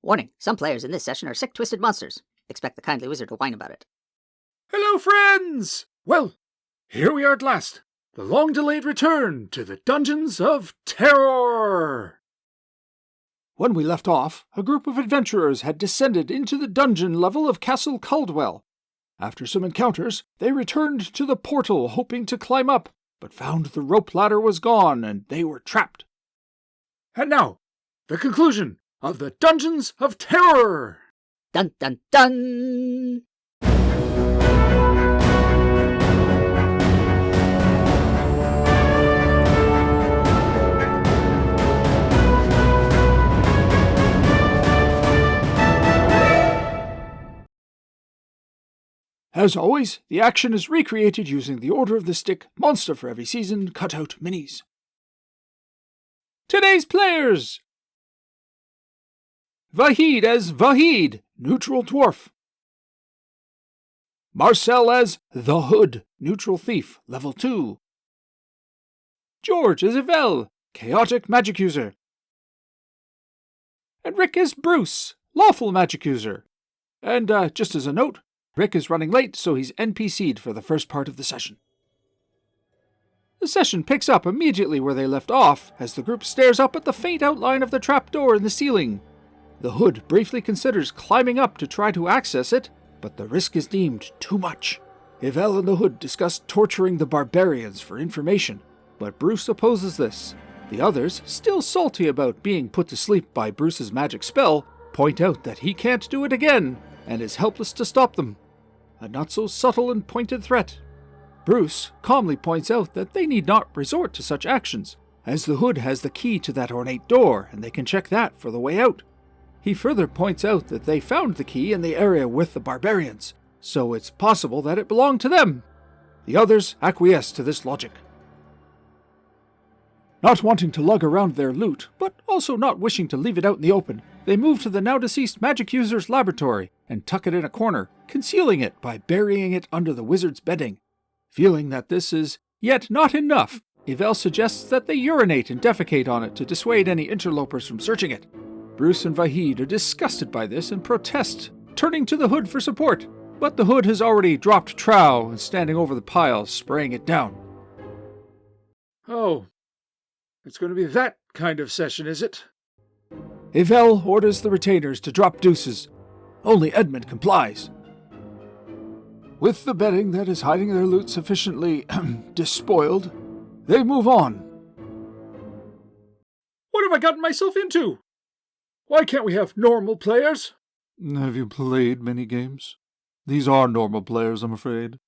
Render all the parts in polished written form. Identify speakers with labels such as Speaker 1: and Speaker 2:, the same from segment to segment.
Speaker 1: Warning, some players in this session are sick, twisted monsters. Expect the kindly wizard to whine about it.
Speaker 2: Hello, friends! Well, here we are at last. The long-delayed return to the Dungeons of Terror! When we left off, a group of adventurers had descended into the dungeon level of Castle Caldwell. After some encounters, they returned to the portal hoping to climb up, but found the rope ladder was gone and they were trapped. And now, the conclusion of the Dungeons of Terror!
Speaker 1: Dun dun dun!
Speaker 2: As always, the action is recreated using the Order of the Stick, Monster for Every Season cutout minis. Today's players! Vahid as Vahid, Neutral Dwarf. Marcel as The Hood, Neutral Thief, Level 2. George as Yvel, Chaotic Magic User. And Rick as Bruce, Lawful Magic User. And just as a note, Rick is running late, so he's NPC'd for the first part of the session. The session picks up immediately where they left off, as the group stares up at the faint outline of the trapdoor in the ceiling. The Hood briefly considers climbing up to try to access it, but the risk is deemed too much. Yvel and the Hood discuss torturing the barbarians for information, but Bruce opposes this. The others, still salty about being put to sleep by Bruce's magic spell, point out that he can't do it again, and is helpless to stop them. A not-so-subtle and pointed threat. Bruce calmly points out that they need not resort to such actions, as the Hood has the key to that ornate door, and they can check that for the way out. He further points out that they found the key in the area with the barbarians, so it's possible that it belonged to them. The others acquiesce to this logic. Not wanting to lug around their loot, but also not wishing to leave it out in the open, they move to the now-deceased magic user's laboratory and tuck it in a corner, concealing it by burying it under the wizard's bedding. Feeling that this is yet not enough, Yvel suggests that they urinate and defecate on it to dissuade any interlopers from searching it. Bruce and Vahid are disgusted by this and protest, turning to the Hood for support, but the Hood has already dropped trow and standing over the pile, spraying it down. Oh, it's going to be that kind of session, is it? Yvel orders the retainers to drop deuces. Only Edmund complies. With the bedding that is hiding their loot sufficiently despoiled, they move on. What have I gotten myself into? Why can't we have normal players?
Speaker 3: Have you played many games? These are normal players, I'm afraid.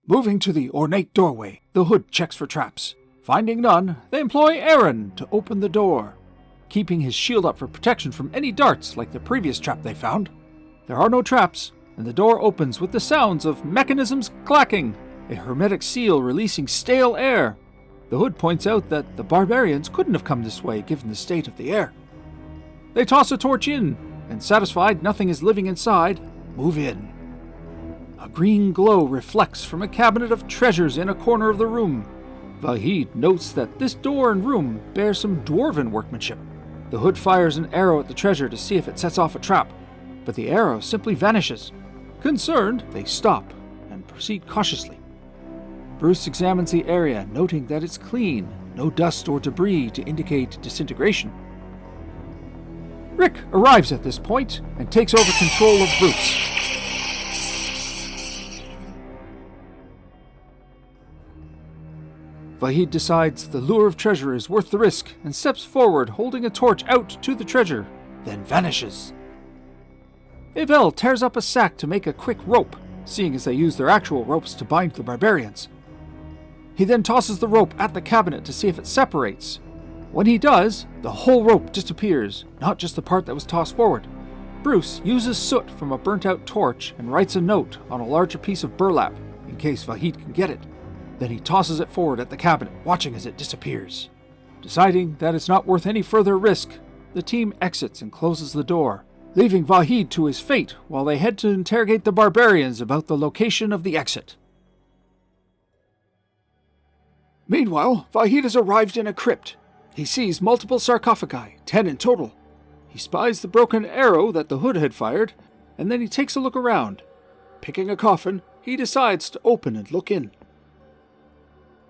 Speaker 2: Moving to the ornate doorway, the Hood checks for traps. Finding none, they employ Aaron to open the door, keeping his shield up for protection from any darts like the previous trap they found. There are no traps, and the door opens with the sounds of mechanisms clacking, a hermetic seal releasing stale air. The Hood points out that the barbarians couldn't have come this way given the state of the air. They toss a torch in, and satisfied nothing is living inside, move in. A green glow reflects from a cabinet of treasures in a corner of the room. Vahid notes that this door and room bear some dwarven workmanship. The Hood fires an arrow at the treasure to see if it sets off a trap, but the arrow simply vanishes. Concerned, they stop and proceed cautiously. Bruce examines the area, noting that it's clean, no dust or debris to indicate disintegration. Rick arrives at this point and takes over control of Bruce. Vahid decides the lure of treasure is worth the risk and steps forward holding a torch out to the treasure, then vanishes. Yvel tears up a sack to make a quick rope, seeing as they use their actual ropes to bind the barbarians. He then tosses the rope at the cabinet to see if it separates. When he does, the whole rope disappears, not just the part that was tossed forward. Bruce uses soot from a burnt-out torch and writes a note on a larger piece of burlap, in case Vahid can get it. Then he tosses it forward at the cabinet, watching as it disappears. Deciding that it's not worth any further risk, the team exits and closes the door, leaving Vahid to his fate while they head to interrogate the barbarians about the location of the exit. Meanwhile, Vahid has arrived in a crypt. He sees multiple sarcophagi, 10 in total. He spies the broken arrow that the hood had fired, and then he takes a look around. Picking a coffin, he decides to open and look in.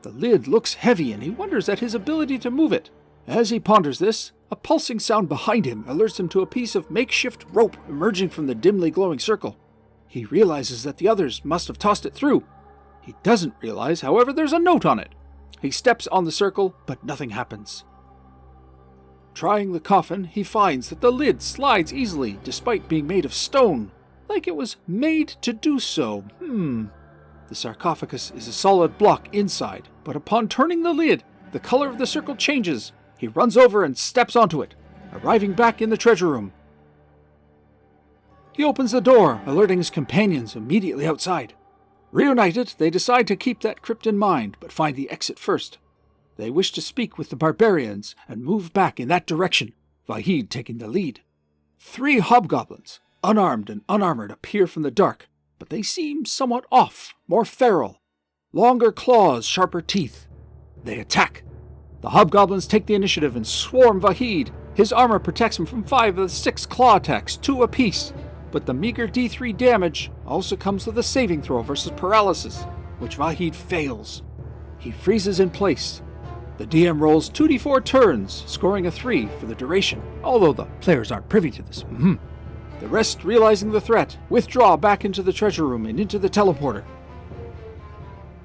Speaker 2: The lid looks heavy, and he wonders at his ability to move it. As he ponders this, a pulsing sound behind him alerts him to a piece of makeshift rope emerging from the dimly glowing circle. He realizes that the others must have tossed it through. He doesn't realize, however, there's a note on it. He steps on the circle, but nothing happens. Trying the coffin, he finds that the lid slides easily, despite being made of stone, like it was made to do so. The sarcophagus is a solid block inside, but upon turning the lid, the color of the circle changes. He runs over and steps onto it, arriving back in the treasure room. He opens the door, alerting his companions immediately outside. Reunited, they decide to keep that crypt in mind, but find the exit first. They wish to speak with the barbarians and move back in that direction, Vahid taking the lead. 3 hobgoblins, unarmed and unarmored, appear from the dark, but they seem somewhat off, more feral. Longer claws, sharper teeth. They attack. The hobgoblins take the initiative and swarm Vahid. His armor protects him from 5 of the 6 claw attacks, 2 apiece. But the meager D3 damage also comes with a saving throw versus paralysis, which Vahid fails. He freezes in place. The DM rolls 2d4 turns, scoring a 3 for the duration, although the players aren't privy to this. The rest, realizing the threat, withdraw back into the treasure room and into the teleporter.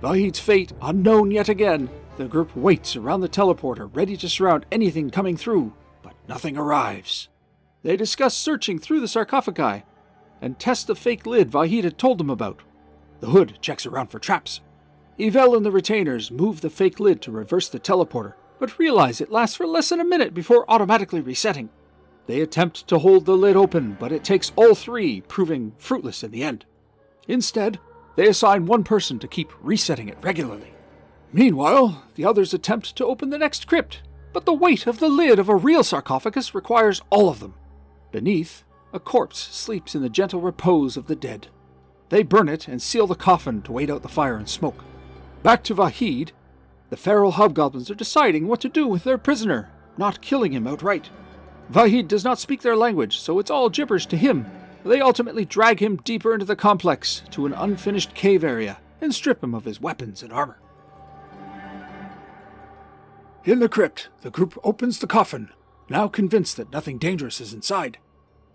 Speaker 2: Vahid's fate unknown yet again, the group waits around the teleporter, ready to surround anything coming through, but nothing arrives. They discuss searching through the sarcophagi, and test the fake lid Vahid had told them about. The hood checks around for traps. Evel and the retainers move the fake lid to reverse the teleporter, but realize it lasts for less than a minute before automatically resetting. They attempt to hold the lid open, but it takes all 3, proving fruitless in the end. Instead, they assign 1 person to keep resetting it regularly. Meanwhile, the others attempt to open the next crypt, but the weight of the lid of a real sarcophagus requires all of them. Beneath, a corpse sleeps in the gentle repose of the dead. They burn it and seal the coffin to wait out the fire and smoke. Back to Vahid, the feral hobgoblins are deciding what to do with their prisoner, not killing him outright. Vahid does not speak their language, so it's all gibberish to him. They ultimately drag him deeper into the complex, to an unfinished cave area, and strip him of his weapons and armor. In the crypt, the group opens the coffin, now convinced that nothing dangerous is inside.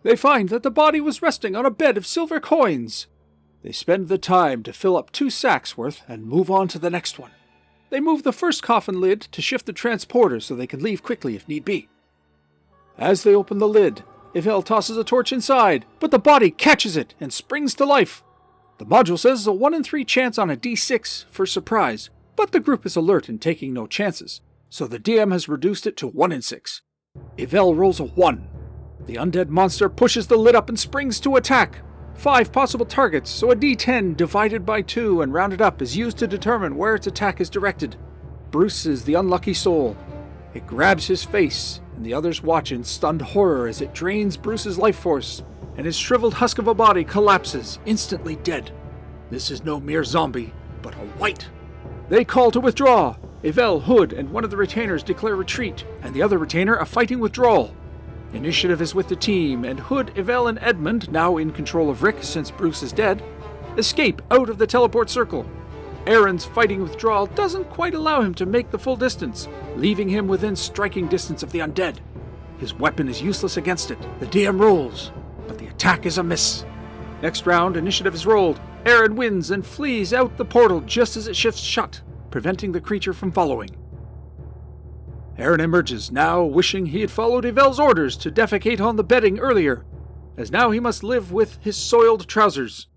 Speaker 2: They find that the body was resting on a bed of silver coins. They spend the time to fill up 2 sacks worth and move on to the next one. They move the first coffin lid to shift the transporter so they can leave quickly if need be. As they open the lid, Evel tosses a torch inside, but the body catches it and springs to life. The module says a 1 in 3 chance on a D6 for surprise, but the group is alert and taking no chances, so the DM has reduced it to 1 in 6. Evel rolls a 1. The undead monster pushes the lid up and springs to attack. 5 possible targets, so a D10 divided by 2 and rounded up is used to determine where its attack is directed. Bruce is the unlucky soul. It grabs his face, and the others watch in stunned horror as it drains Bruce's life force, and his shriveled husk of a body collapses, instantly dead. This is no mere zombie, but a wight. They call to withdraw. Evel, Hood, and one of the retainers declare retreat, and the other retainer a fighting withdrawal. Initiative is with the team, and Hood, Evel, and Edmund, now in control of Rick since Bruce is dead, escape out of the teleport circle. Aaron's fighting withdrawal doesn't quite allow him to make the full distance, leaving him within striking distance of the undead. His weapon is useless against it. The DM rolls, but the attack is a miss. Next round, initiative is rolled. Aaron wins and flees out the portal just as it shifts shut, preventing the creature from following. Aaron emerges, now wishing he had followed Evel's orders to defecate on the bedding earlier, as now he must live with his soiled trousers.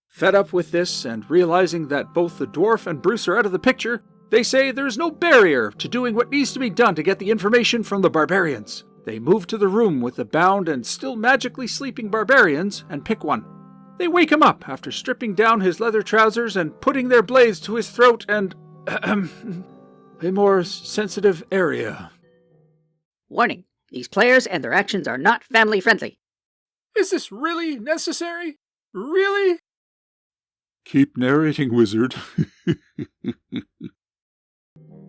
Speaker 2: Fed up with this, and realizing that both the dwarf and Bruce are out of the picture, they say there's no barrier to doing what needs to be done to get the information from the barbarians. They move to the room with the bound and still magically sleeping barbarians and pick one. They wake him up after stripping down his leather trousers and putting their blades to his throat and a more sensitive area.
Speaker 1: Warning, these players and their actions are not family friendly.
Speaker 2: Is this really necessary? Really?
Speaker 3: Keep narrating, wizard.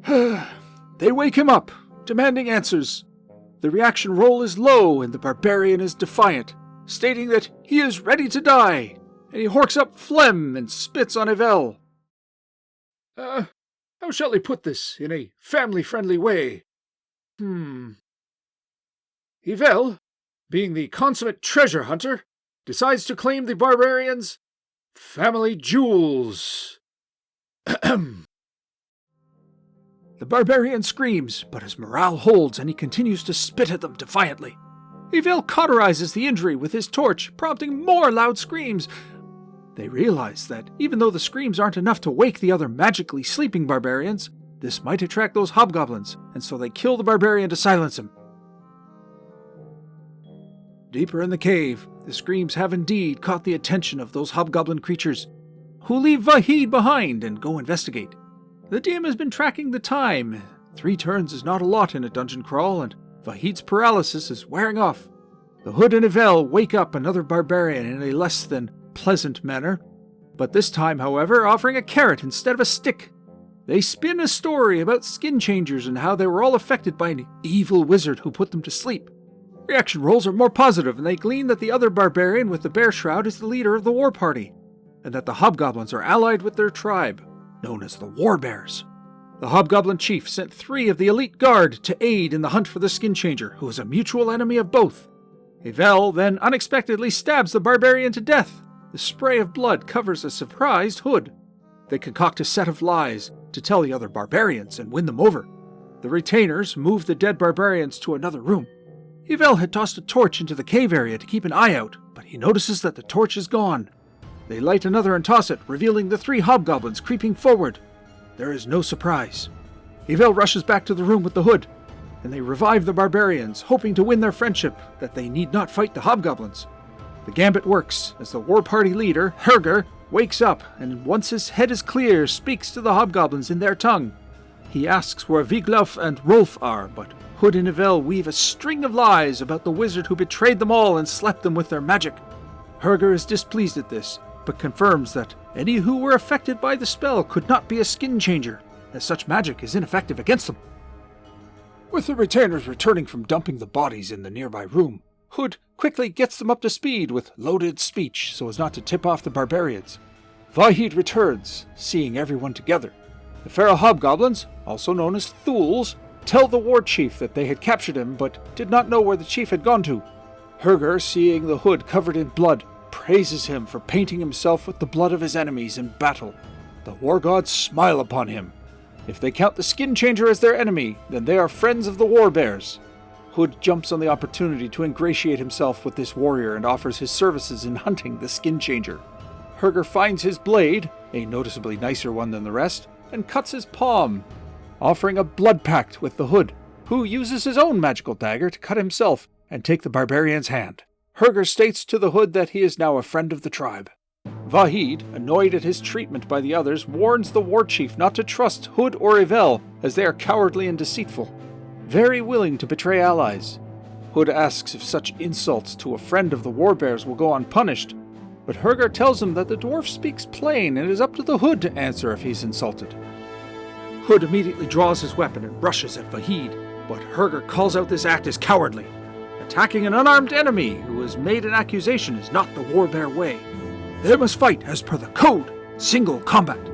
Speaker 2: They wake him up, demanding answers. The reaction roll is low and the barbarian is defiant, stating that he is ready to die, and he horks up phlegm and spits on Yvel. How shall I put this in a family-friendly way? Yvel, being the consummate treasure hunter, decides to claim the barbarian's family jewels. The barbarian screams, but his morale holds and he continues to spit at them defiantly. Yvel cauterizes the injury with his torch, prompting more loud screams. They realize that even though the screams aren't enough to wake the other magically sleeping barbarians, this might attract those hobgoblins, and so they kill the barbarian to silence him. Deeper in the cave, the screams have indeed caught the attention of those hobgoblin creatures, who leave Vahid behind and go investigate. The DM has been tracking the time. 3 turns is not a lot in a dungeon crawl, and Vahid's paralysis is wearing off. The Hood and Yvel wake up another barbarian in a less than pleasant manner, but this time, however, offering a carrot instead of a stick. They spin a story about skin changers and how they were all affected by an evil wizard who put them to sleep. Reaction rolls are more positive, and they glean that the other barbarian with the bear shroud is the leader of the war party, and that the hobgoblins are allied with their tribe, known as the War Bears. The hobgoblin chief sent 3 of the elite guard to aid in the hunt for the skin changer, who is a mutual enemy of both. Yvel then unexpectedly stabs the barbarian to death. The spray of blood covers a surprised Hood. They concoct a set of lies to tell the other barbarians and win them over. The retainers move the dead barbarians to another room. Yvel had tossed a torch into the cave area to keep an eye out, but he notices that the torch is gone. They light another and toss it, revealing the 3 hobgoblins creeping forward. There is no surprise. Yvel rushes back to the room with the Hood, and they revive the barbarians, hoping to win their friendship that they need not fight the hobgoblins. The gambit works as the war party leader, Herger, wakes up and once his head is clear, speaks to the hobgoblins in their tongue. He asks where Wiglaf and Rolf are, but Hood and Yvel weave a string of lies about the wizard who betrayed them all and slept them with their magic. Herger is displeased at this, but confirms that any who were affected by the spell could not be a skin changer, as such magic is ineffective against them. With the retainers returning from dumping the bodies in the nearby room, Hood quickly gets them up to speed with loaded speech so as not to tip off the barbarians. Vahid returns, seeing everyone together. The feral hobgoblins, also known as Thools, tell the war chief that they had captured him but did not know where the chief had gone to. Herger, seeing the Hood covered in blood, praises him for painting himself with the blood of his enemies in battle. The war gods smile upon him. If they count the skin changer as their enemy, then they are friends of the war bears. Hood jumps on the opportunity to ingratiate himself with this warrior and offers his services in hunting the skin changer. Herger finds his blade, a noticeably nicer one than the rest, and cuts his palm, offering a blood pact with the Hood, who uses his own magical dagger to cut himself and take the barbarian's hand. Herger states to the Hood that he is now a friend of the tribe. Vahid, annoyed at his treatment by the others, warns the war chief not to trust Hood or Yvel, as they are cowardly and deceitful, very willing to betray allies. Hood asks if such insults to a friend of the warbears will go unpunished, but Herger tells him that the dwarf speaks plain and it is up to the Hood to answer if he's insulted. Hood immediately draws his weapon and rushes at Vahid, but Herger calls out this act as cowardly. Attacking an unarmed enemy who has made an accusation is not the warbear way. They must fight as per the code, single combat.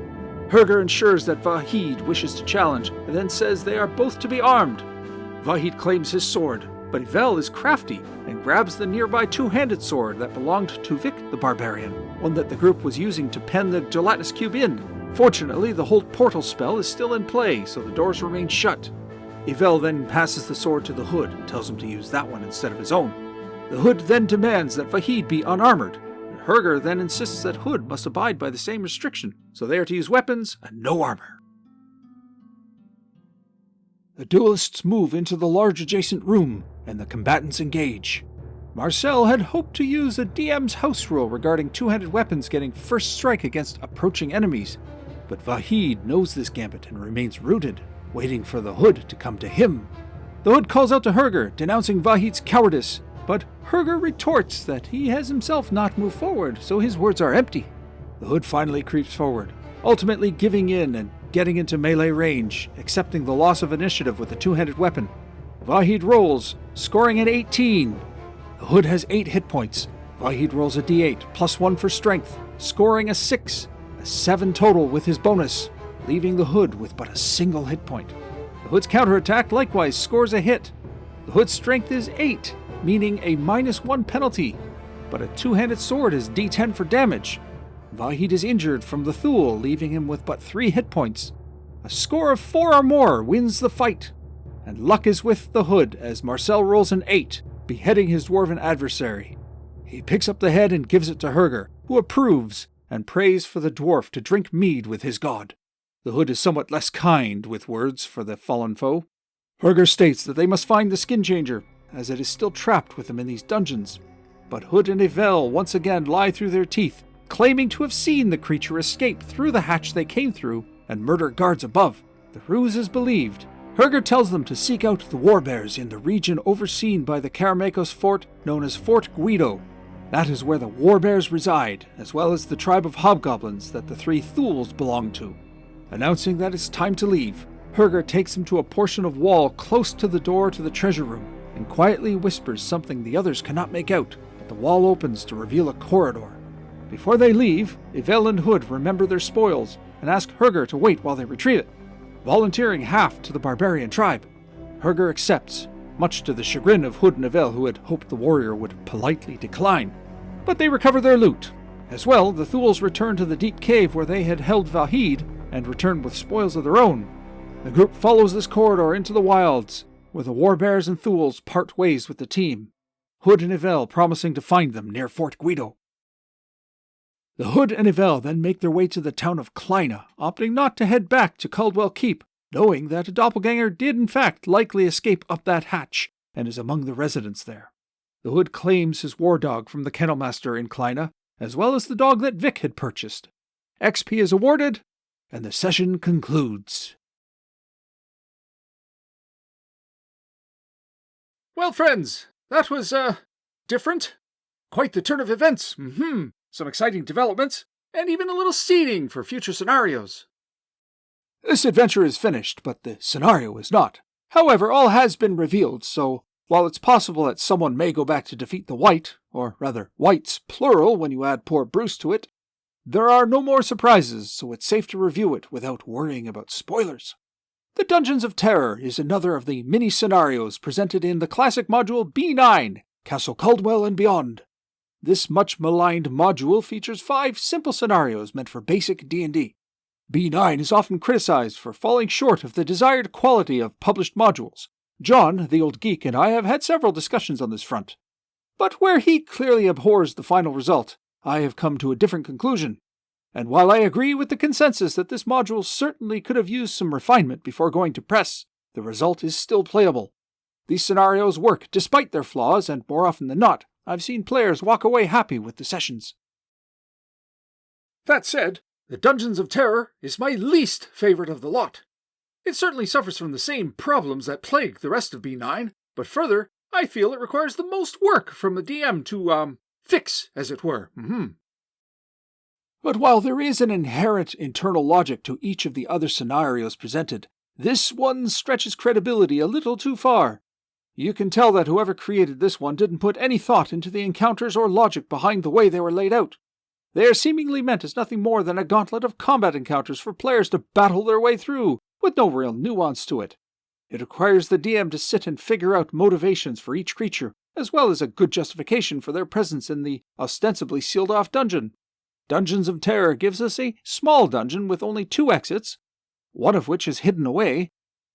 Speaker 2: Herger ensures that Vahid wishes to challenge, and then says they are both to be armed. Vahid claims his sword, but Yvel is crafty and grabs the nearby 2-handed sword that belonged to Vic the Barbarian, one that the group was using to pen the gelatinous cube in. Fortunately, the hold portal spell is still in play, so the doors remain shut. Yvel then passes the sword to the Hood and tells him to use that one instead of his own. The Hood then demands that Vahid be unarmored, and Herger then insists that Hood must abide by the same restriction, so they are to use weapons and no armor. The duelists move into the large adjacent room, and the combatants engage. Marcel had hoped to use a DM's house rule regarding 2-handed weapons getting first strike against approaching enemies, but Vahid knows this gambit and remains rooted, waiting for the Hood to come to him. The Hood calls out to Herger, denouncing Vahid's cowardice, but Herger retorts that he has himself not moved forward, so his words are empty. The Hood finally creeps forward, ultimately giving in and getting into melee range, accepting the loss of initiative with a 2-handed weapon. Vahid rolls, scoring an 18. The Hood has 8 hit points. Vahid rolls a d8, +1 for strength, scoring a 6, a 7 total with his bonus, leaving the Hood with but a single hit point. The Hood's counterattack likewise scores a hit. The Hood's strength is 8, meaning a -1 penalty, but a two-handed sword is d10 for damage. Vahid is injured from the Thule, leaving him with but 3 hit points. A score of 4 or more wins the fight, and luck is with the Hood as Marcel rolls an 8, beheading his dwarven adversary. He picks up the head and gives it to Herger, who approves and prays for the dwarf to drink mead with his god. The Hood is somewhat less kind with words for the fallen foe. Herger states that they must find the skin changer, as it is still trapped with them in these dungeons. But Hood and Evel once again lie through their teeth, claiming to have seen the creature escape through the hatch they came through and murder guards above. The ruse is believed. Herger tells them to seek out the warbears in the region overseen by the Karamakos fort known as Fort Guido. That is where the warbears reside, as well as the tribe of hobgoblins that the 3 Thules belong to. Announcing that it's time to leave, Herger takes them to a portion of wall close to the door to the treasure room and quietly whispers something the others cannot make out, but the wall opens to reveal a corridor. Before they leave, Evel and Hood remember their spoils and ask Herger to wait while they retrieve it, volunteering half to the barbarian tribe. Herger accepts, much to the chagrin of Hood and Evel, who had hoped the warrior would politely decline. But they recover their loot. As well, the Thules return to the deep cave where they had held Vahid and return with spoils of their own. The group follows this corridor into the wilds, where the warbears and Thules part ways with the team, Hood and Evel promising to find them near Fort Guido. The Hood and Evel then make their way to the town of Kleina, opting not to head back to Caldwell Keep, knowing that a doppelganger did in fact likely escape up that hatch and is among the residents there. The Hood claims his war dog from the kennelmaster in Kleina, as well as the dog that Vic had purchased. XP is awarded, and the session concludes. Well, friends, that was, different. Quite the turn of events. Some exciting developments, and even a little seeding for future scenarios. This adventure is finished, but the scenario is not. However, all has been revealed, so while it's possible that someone may go back to defeat the White, or rather, Whites plural when you add poor Bruce to it, there are no more surprises, so it's safe to review it without worrying about spoilers. The Dungeons of Terror is another of the mini-scenarios presented in the classic module B9, Castle Caldwell and Beyond. This much-maligned module features 5 simple scenarios meant for basic D&D. B9 is often criticized for falling short of the desired quality of published modules. John, the old geek, and I have had several discussions on this front. But where he clearly abhors the final result, I have come to a different conclusion. And while I agree with the consensus that this module certainly could have used some refinement before going to press, the result is still playable. These scenarios work despite their flaws, and more often than not, I've seen players walk away happy with the sessions. That said, the Dungeons of Terror is my least favorite of the lot. It certainly suffers from the same problems that plague the rest of B9, but further, I feel it requires the most work from the DM to, fix, as it were. But while there is an inherent internal logic to each of the other scenarios presented, this one stretches credibility a little too far. You can tell that whoever created this one didn't put any thought into the encounters or logic behind the way they were laid out. They are seemingly meant as nothing more than a gauntlet of combat encounters for players to battle their way through, with no real nuance to it. It requires the DM to sit and figure out motivations for each creature, as well as a good justification for their presence in the ostensibly sealed-off dungeon. Dungeons of Terror gives us a small dungeon with only 2 exits, one of which is hidden away,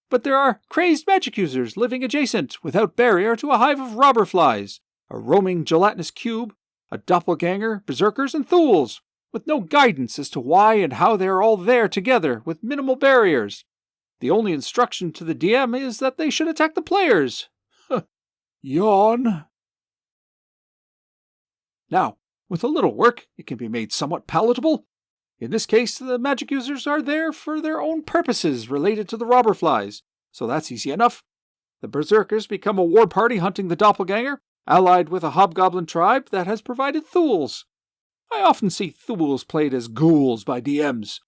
Speaker 2: but there are crazed magic users living adjacent without barrier to a hive of robber flies, a roaming gelatinous cube, a doppelganger, berserkers, and Thules, with no guidance as to why and how they are all there together with minimal barriers. The only instruction to the DM is that they should attack the players. Yawn. Now, with a little work, it can be made somewhat palatable. In this case, the magic users are there for their own purposes related to the robber flies, so that's easy enough. The berserkers become a war party hunting the doppelganger, allied with a hobgoblin tribe that has provided Thules. I often see Thules played as ghouls by DMs,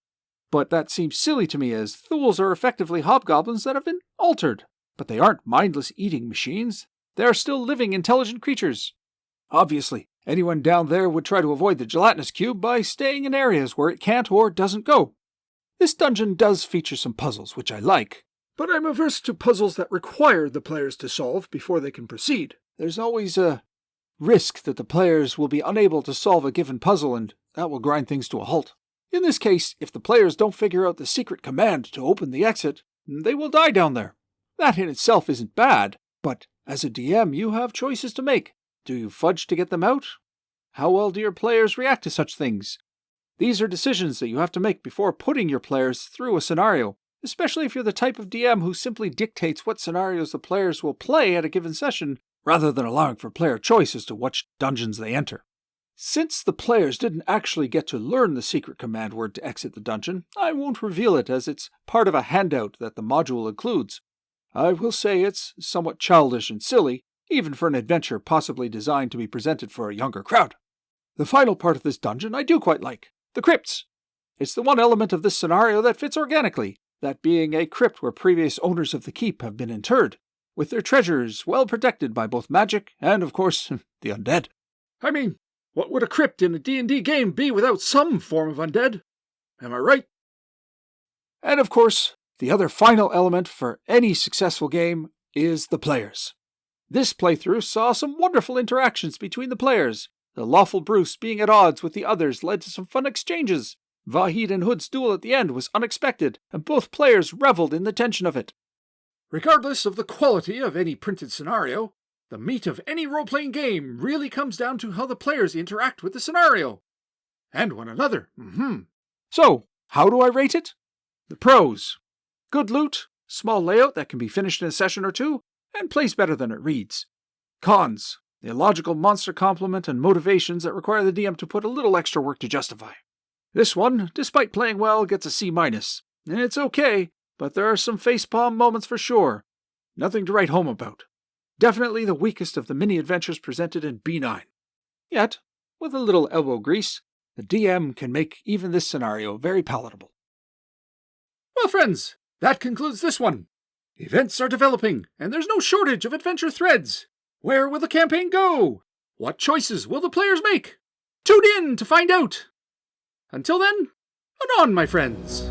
Speaker 2: but that seems silly to me as Thules are effectively hobgoblins that have been altered. but they aren't mindless eating machines. They are still living, intelligent creatures. Obviously, anyone down there would try to avoid the gelatinous cube by staying in areas where it can't or doesn't go. This dungeon does feature some puzzles, which I like, but I'm averse to puzzles that require the players to solve before they can proceed. There's always a risk that the players will be unable to solve a given puzzle, and that will grind things to a halt. In this case, if the players don't figure out the secret command to open the exit, they will die down there. That in itself isn't bad, but as a DM you have choices to make. Do you fudge to get them out? How well do your players react to such things? These are decisions that you have to make before putting your players through a scenario, especially if you're the type of DM who simply dictates what scenarios the players will play at a given session, rather than allowing for player choice as to which dungeons they enter. Since the players didn't actually get to learn the secret command word to exit the dungeon, I won't reveal it as it's part of a handout that the module includes. I will say it's somewhat childish and silly, even for an adventure possibly designed to be presented for a younger crowd. The final part of this dungeon I do quite like, the crypts. It's the one element of this scenario that fits organically, that being a crypt where previous owners of the keep have been interred, with their treasures well protected by both magic and, of course, the undead. I mean, what would a crypt in a D&D game be without some form of undead? Am I right? And of course, the other final element for any successful game is the players. This playthrough saw some wonderful interactions between the players. The lawful Bruce being at odds with the others led to some fun exchanges. Vahid and Hood's duel at the end was unexpected, and both players reveled in the tension of it. Regardless of the quality of any printed scenario, the meat of any role-playing game really comes down to how the players interact with the scenario. And one another. So, how do I rate it? The pros. Good loot, small layout that can be finished in a session or two, and plays better than it reads. Cons. The illogical monster complement and motivations that require the DM to put a little extra work to justify. This one, despite playing well, gets a C-. It's okay, but there are some facepalm moments for sure. Nothing to write home about. Definitely the weakest of the mini-adventures presented in B9. Yet, with a little elbow grease, the DM can make even this scenario very palatable. Well, friends, that concludes this one. Events are developing, and there's no shortage of adventure threads. Where will the campaign go? What choices will the players make? Tune in to find out. Until then, anon, my friends.